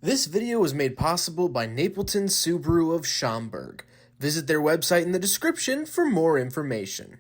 This video was made possible by Napleton Subaru of Schaumburg. Visit their website in the description for more information.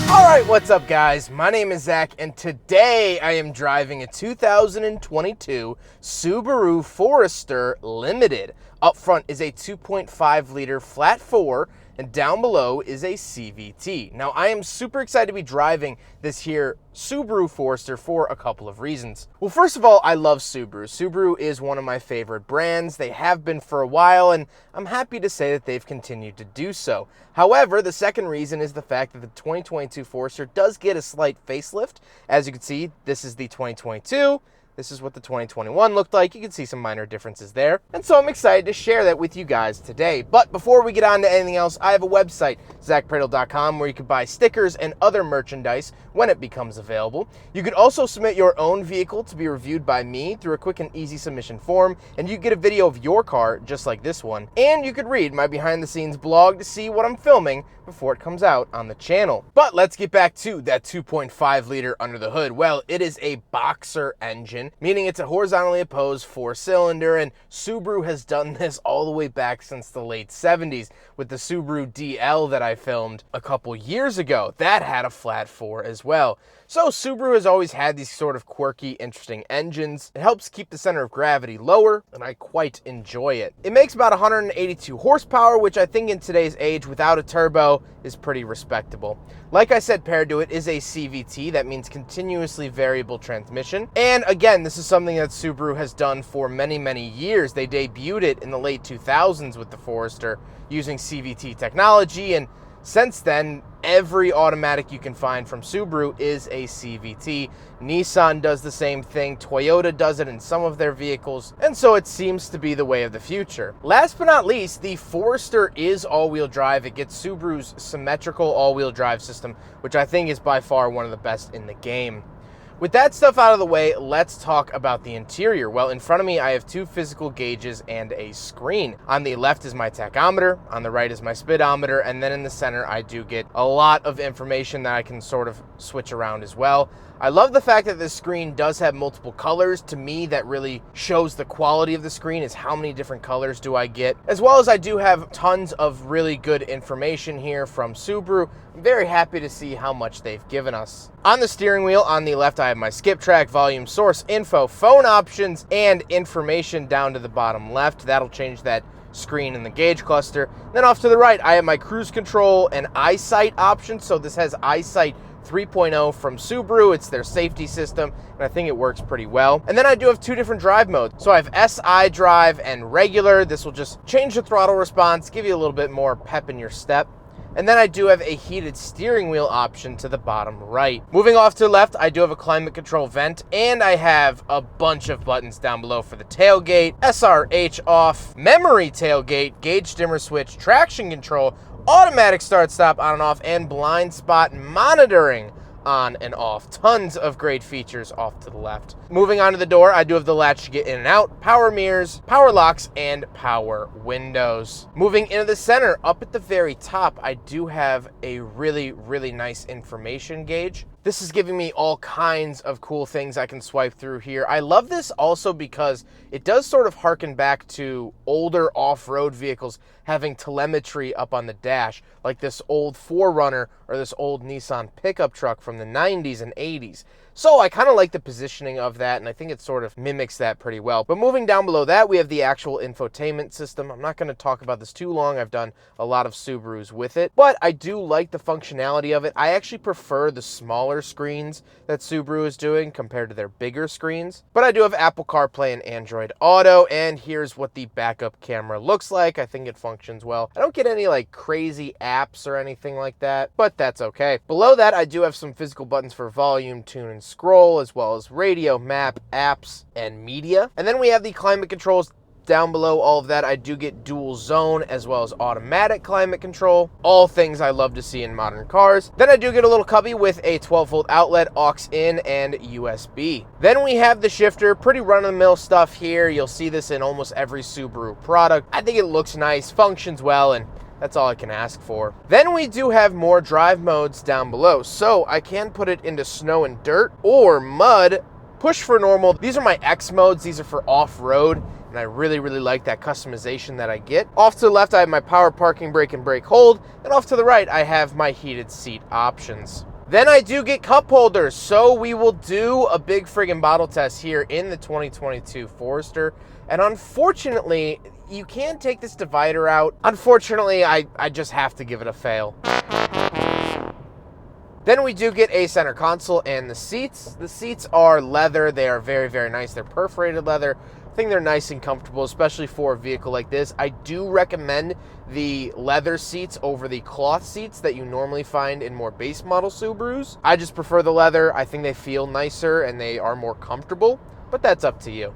Alright, what's up guys? My name is Zach and today I am driving a 2022 Subaru Forester Limited. Up front is a 2.5 liter flat 4 and down below is a CVT. Now I am super excited to be driving this here Subaru Forester for a couple of reasons. Well, first of all, I love Subaru. Subaru is one of my favorite brands. They have been for a while and I'm happy to say that they've continued to do so. However, the second reason is the fact that the 2022 Forester does get a slight facelift. As you can see, this is the 2022. This is what the 2021 looked like. You can see some minor differences there. And so I'm excited to share that with you guys today. But before we get on to anything else, I have a website, zackpradel.com, where you can buy stickers and other merchandise when it becomes available. You could also submit your own vehicle to be reviewed by me through a quick and easy submission form, and you get a video of your car just like this one. And you could read my behind the scenes blog to see what I'm filming before it comes out on the channel. But let's get back to that 2.5 liter under the hood. Well, it is a boxer engine, meaning it's a horizontally opposed 4-cylinder, and Subaru has done this all the way back since the late 70s with the Subaru DL that I filmed a couple years ago. That had a flat 4 as well. So Subaru has always had these sort of quirky, interesting engines. It helps keep the center of gravity lower, and I quite enjoy it. It makes about 182 horsepower, which I think in today's age, without a turbo, is pretty respectable. Like I said, paired to it is a CVT. That means continuously variable transmission. And again, this is something that Subaru has done for many, many years. They debuted it in the late 2000s with the Forester using CVT technology, and since then, every automatic you can find from Subaru is a CVT. Nissan does the same thing, Toyota does it in some of their vehicles, and so it seems to be the way of the future. Last but not least, the Forester is all-wheel drive. It gets Subaru's symmetrical all-wheel drive system, which I think is by far one of the best in the game. With that stuff out of the way, let's talk about the interior. Well, in front of me, I have two physical gauges and a screen. On the left is my tachometer, on the right is my speedometer, and then in the center, I do get a lot of information that I can sort of switch around as well. I love the fact that this screen does have multiple colors. To me, that really shows the quality of the screen, is how many different colors do I get. As well as I do have tons of really good information here from Subaru. I'm very happy to see how much they've given us. On the steering wheel, on the left, I have my skip track, volume, source, info, phone options, and information down to the bottom left. That'll change that screen in the gauge cluster. Then off to the right, I have my cruise control and eyesight options. So this has eyesight 3.0 from Subaru. It's their safety system, and I think it works pretty well. And then I do have two different drive modes. So I have SI drive and regular. This will just change the throttle response, give you a little bit more pep in your step. And then I do have a heated steering wheel option to the bottom right. Moving off to the left, I do have a climate control vent, and I have a bunch of buttons down below for the tailgate, SRH off, memory tailgate, gauge dimmer switch, traction control, automatic start-stop on and off, and blind spot monitoring on and off. Tons of great features off to the left. Moving on to the door, I do have the latch to get in and out, power mirrors, power locks, and power windows. Moving into the center, up at the very top, I do have a really, really nice information gauge. This is giving me all kinds of cool things I can swipe through here. I love this also because it does sort of harken back to older off-road vehicles having telemetry up on the dash, like this old 4Runner or this old Nissan pickup truck from the 90s and 80s. So I kind of like the positioning of that, and I think it sort of mimics that pretty well. But moving down below that, we have the actual infotainment system. I'm not going to talk about this too long. I've done a lot of Subarus with it, but I do like the functionality of it. I actually prefer the smaller screens that Subaru is doing compared to their bigger screens. But I do have Apple CarPlay and Android Auto, and here's what the backup camera looks like. I think it functions well. I don't get any like crazy apps or anything like that, but that's okay. Below that, I do have some physical buttons for volume, tune, and scroll, as well as radio, map, apps, and media. And then we have the climate controls down below. All of that, I do get dual zone as well as automatic climate control. All things I love to see in modern cars. Then I do get a little cubby with a 12-volt outlet, aux in, and USB. Then we have the shifter, pretty run-of-the-mill stuff here. You'll see this in almost every Subaru product. I think it looks nice, functions well, and That's all I can ask for. Then we do have more drive modes down below. So I can put it into snow and dirt or mud, push for normal. These are my X modes. These are for off-road. And I really, really like that customization that I get. Off to the left, I have my power parking brake and brake hold. And off to the right, I have my heated seat options. Then I do get cup holders. So we will do a big friggin' bottle test here in the 2022 Forester. And unfortunately, you can take this divider out. Unfortunately, I just have to give it a fail. Then we do get a center console and the seats. The seats are leather. They are very, very nice. They're perforated leather. I think they're nice and comfortable, especially for a vehicle like this. I do recommend the leather seats over the cloth seats that you normally find in more base model Subarus. I just prefer the leather. I think they feel nicer and they are more comfortable, but that's up to you.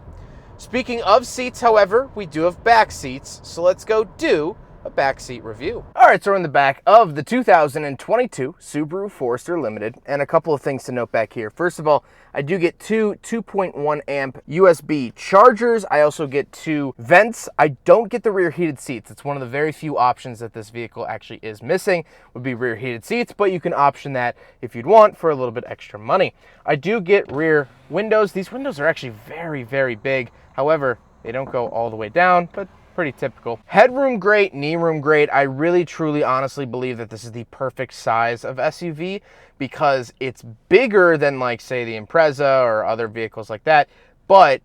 Speaking of seats, however, we do have back seats, so let's go do a back seat review. All right, so we're in the back of the 2022 Subaru Forester Limited, and a couple of things to note back here. First of all, I do get two 2.1 amp USB chargers. I also get two vents. I don't get the rear heated seats. It's one of the very few options that this vehicle actually is missing, would be rear heated seats, but you can option that if you'd want for a little bit extra money. I do get rear windows. These windows are actually very, very big. However, they don't go all the way down, but pretty typical. Headroom great, knee room great. I really, truly, honestly believe that this is the perfect size of SUV because it's bigger than, like, say, the Impreza or other vehicles like that, but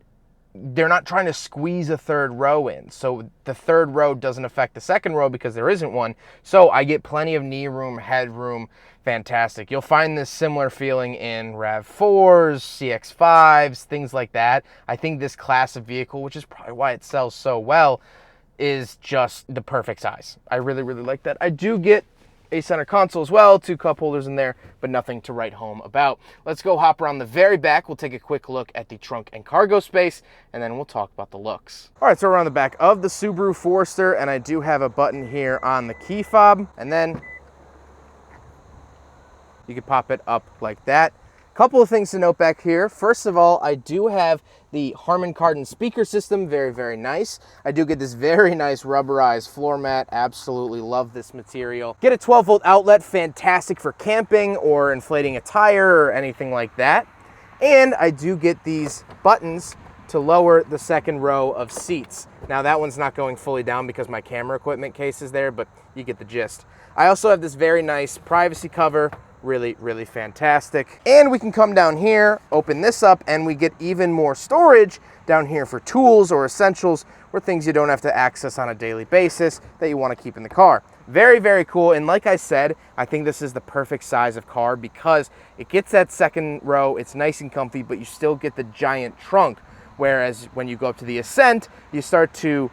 they're not trying to squeeze a third row in. So the third row doesn't affect the second row because there isn't one. So I get plenty of knee room, headroom. Fantastic. You'll find this similar feeling in RAV4s, CX-5s, things like that. I think this class of vehicle, which is probably why it sells so well, is just the perfect size. I really, really like that. I do get a center console as well, two cup holders in there, but nothing to write home about. Let's go hop around the very back. We'll take a quick look at the trunk and cargo space, and then we'll talk about the looks. All right, so we're on the back of the Subaru Forester, and I do have a button here on the key fob, and then you can pop it up like that. Couple of things to note back here. First of all, I do have the Harman Kardon speaker system, very, very nice. I do get this very nice rubberized floor mat. Absolutely love this material. Get a 12-volt outlet, fantastic for camping or inflating a tire or anything like that. And I do get these buttons to lower the second row of seats. Now that one's not going fully down because my camera equipment case is there, but you get the gist. I also have this very nice privacy cover. Really, really fantastic. And we can come down here, open this up, and we get even more storage down here for tools or essentials or things you don't have to access on a daily basis that you want to keep in the car. Very, very cool. And like I said, I think this is the perfect size of car because it gets that second row, it's nice and comfy, but you still get the giant trunk. Whereas when you go up to the Ascent, you start to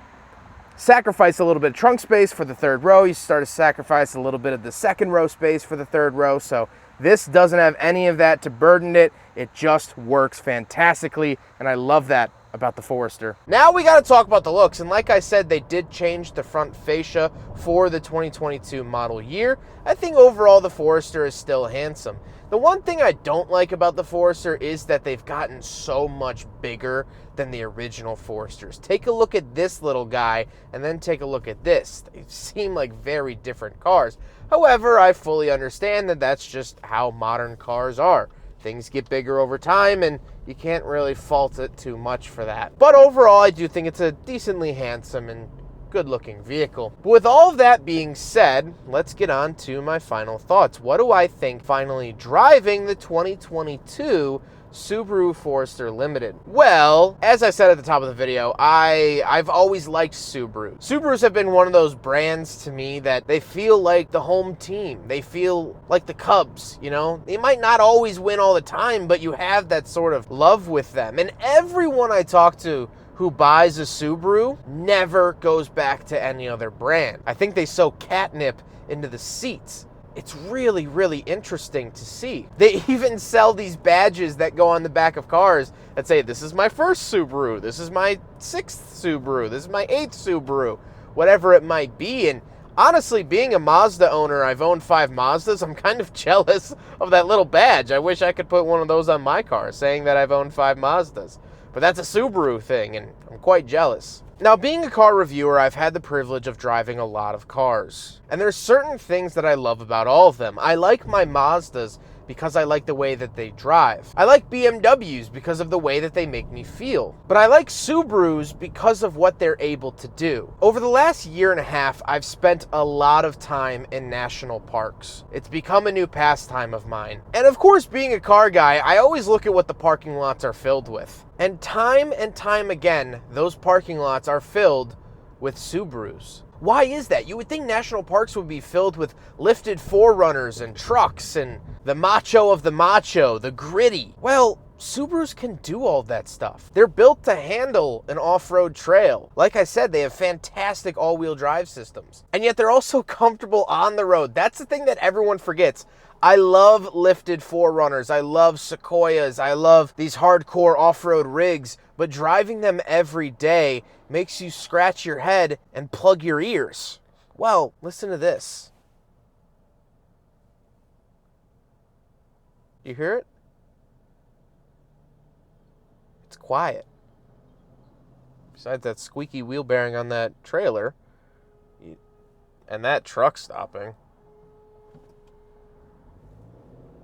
sacrifice a little bit of trunk space for the third row. You start to sacrifice a little bit of the second row space for the third row. So this doesn't have any of that to burden it. It just works fantastically, and I love that about the Forester. Now we got to talk about the looks, and like I said, they did change the front fascia for the 2022 model year. I think overall the Forester is still handsome. The one thing I don't like about the Forester is that they've gotten so much bigger than the original Foresters. Take a look at this little guy and then take a look at this. They seem like very different cars. However, I fully understand that that's just how modern cars are. Things get bigger over time and you can't really fault it too much for that. But overall, I do think it's a decently handsome and good-looking vehicle. But with all of that being said, let's get on to my final thoughts. What do I think finally driving the 2022 Subaru Forester Limited? Well, as I said at the top of the video, I've always liked Subaru. Subarus have been one of those brands to me that they feel like the home team. They feel like the Cubs, you know? They might not always win all the time, but you have that sort of love with them. And everyone I talk to who buys a Subaru never goes back to any other brand. I think they sew catnip into the seats. It's really, really interesting to see. They even sell these badges that go on the back of cars that say, this is my first Subaru, this is my 6th Subaru, this is my 8th Subaru, whatever it might be. And honestly, being a Mazda owner, I've owned 5 Mazdas, I'm kind of jealous of that little badge. I wish I could put one of those on my car saying that I've owned 5 Mazdas. But that's a Subaru thing, and I'm quite jealous. Now, being a car reviewer, I've had the privilege of driving a lot of cars. And there's certain things that I love about all of them. I like my Mazdas because I like the way that they drive. I like BMWs because of the way that they make me feel. But I like Subarus because of what they're able to do. Over the last year and a half, I've spent a lot of time in national parks. It's become a new pastime of mine. And of course, being a car guy, I always look at what the parking lots are filled with. And time again, those parking lots are filled with Subarus. Why is that? You would think national parks would be filled with lifted 4Runners and trucks and the macho of the macho, the gritty. Well, Subarus can do all that stuff. They're built to handle an off-road trail. Like I said, they have fantastic all-wheel drive systems. And yet they're also comfortable on the road. That's the thing that everyone forgets. I love lifted 4Runners. I love Sequoias. I love these hardcore off-road rigs. But driving them every day makes you scratch your head and plug your ears. Well, listen to this. You hear it? It's quiet. Besides that squeaky wheel bearing on that trailer and that truck stopping.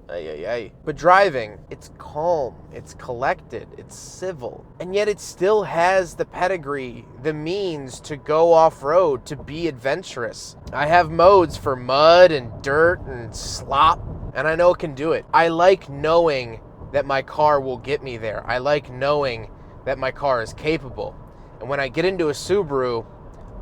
But driving, it's calm, it's collected, it's civil, and yet it still has the pedigree, the means to go off-road, to be adventurous. I have modes for mud and dirt and slop, and I know it can do it. I like knowing that my car will get me there. I like knowing that my car is capable. And when I get into a Subaru,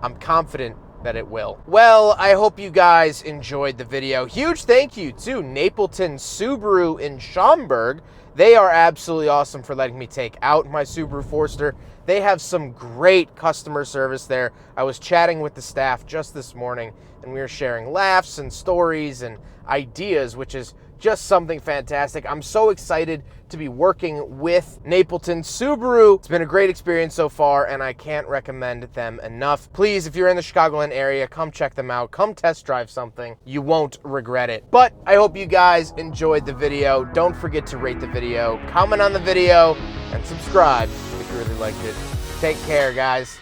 I'm confident that it will. Well, I hope you guys enjoyed the video. Huge thank you to Napleton Subaru in Schaumburg. They are absolutely awesome for letting me take out my Subaru Forester. They have some great customer service there. I was chatting with the staff just this morning, and we were sharing laughs and stories and ideas, which is just something fantastic. I'm so excited to be working with Napleton Subaru. It's been a great experience so far, and I can't recommend them enough. Please, if you're in the Chicagoland area, come check them out. Come test drive something. You won't regret it. But I hope you guys enjoyed the video. Don't forget to rate the video, comment on the video, and subscribe if you really liked it. Take care, guys.